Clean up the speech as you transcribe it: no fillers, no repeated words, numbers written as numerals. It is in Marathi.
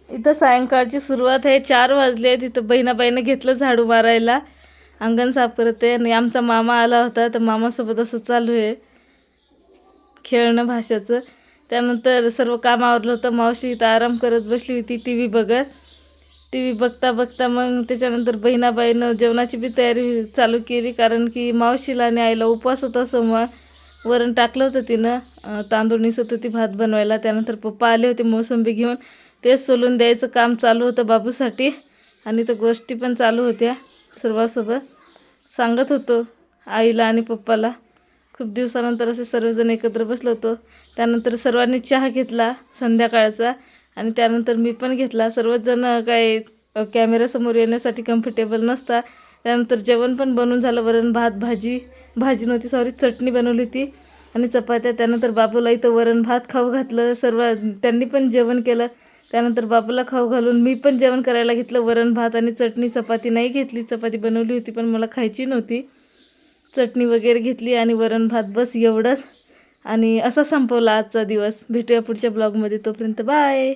इथं सायंकाळची सुरुवात आहे. 4 वाजले. तिथं बहिणाबाईनं घेतलं झाडू मारायला, अंगण साफ करते. आणि आमचा मामा आला होता, तर मामासोबत असं चालू आहे खेळणं भाषाचं. त्यानंतर सर्व काम आवरलं होतं. मावशी इथं आराम करत बसली होती टी व्ही बघत. टी व्ही बघता बघता मग त्याच्यानंतर बहिणाबाईनं जेवणाची बी तयारी चालू केली, कारण की मावशीला आणि आईला उपवास होता सोमवार. वरण टाकलं होतं तिनं, तांदूळ निसत होती भात बनवायला. त्यानंतर पप्पा आले होते मोसंबी घेऊन, ते सोलून द्यायचं काम चालू होतं बाबूसाठी. आणि तर गोष्टी पण चालू होत्या सर्वांसोबत. सांगत होतो आईला आणि पप्पाला. खूप दिवसानंतर असे सर्वजण एकत्र बसलो होतो. त्यानंतर सर्वांनी चहा घेतला संध्याकाळचा, आणि त्यानंतर मी पण घेतला. सर्वच जण काय कॅमेऱ्यासमोर येण्यासाठी कम्फर्टेबल नसतात. त्यानंतर जेवण पण बनवून झालं. वरण भात, भाजी नव्हती, सॉरी, चटणी बनवली होती आणि चपात्या. त्यानंतर बाबूला इथं वरण भात खाऊ घातलं. त्यांनी पण जेवण केलं. त्यानंतर बाबूला खाऊ घालून मी पण जेवण करायला घेतलं. वरण भात आणि चटणी. चपाती नाही घेतली, चपाती बनवली होती पण मला खायची नव्हती. चटणी वगैरे घेतली आणि वरण भात, बस एवढंच. आणि असा संपवला आजचा दिवस. भेटूया पुढच्या ब्लॉगमध्ये. तोपर्यंत बाय.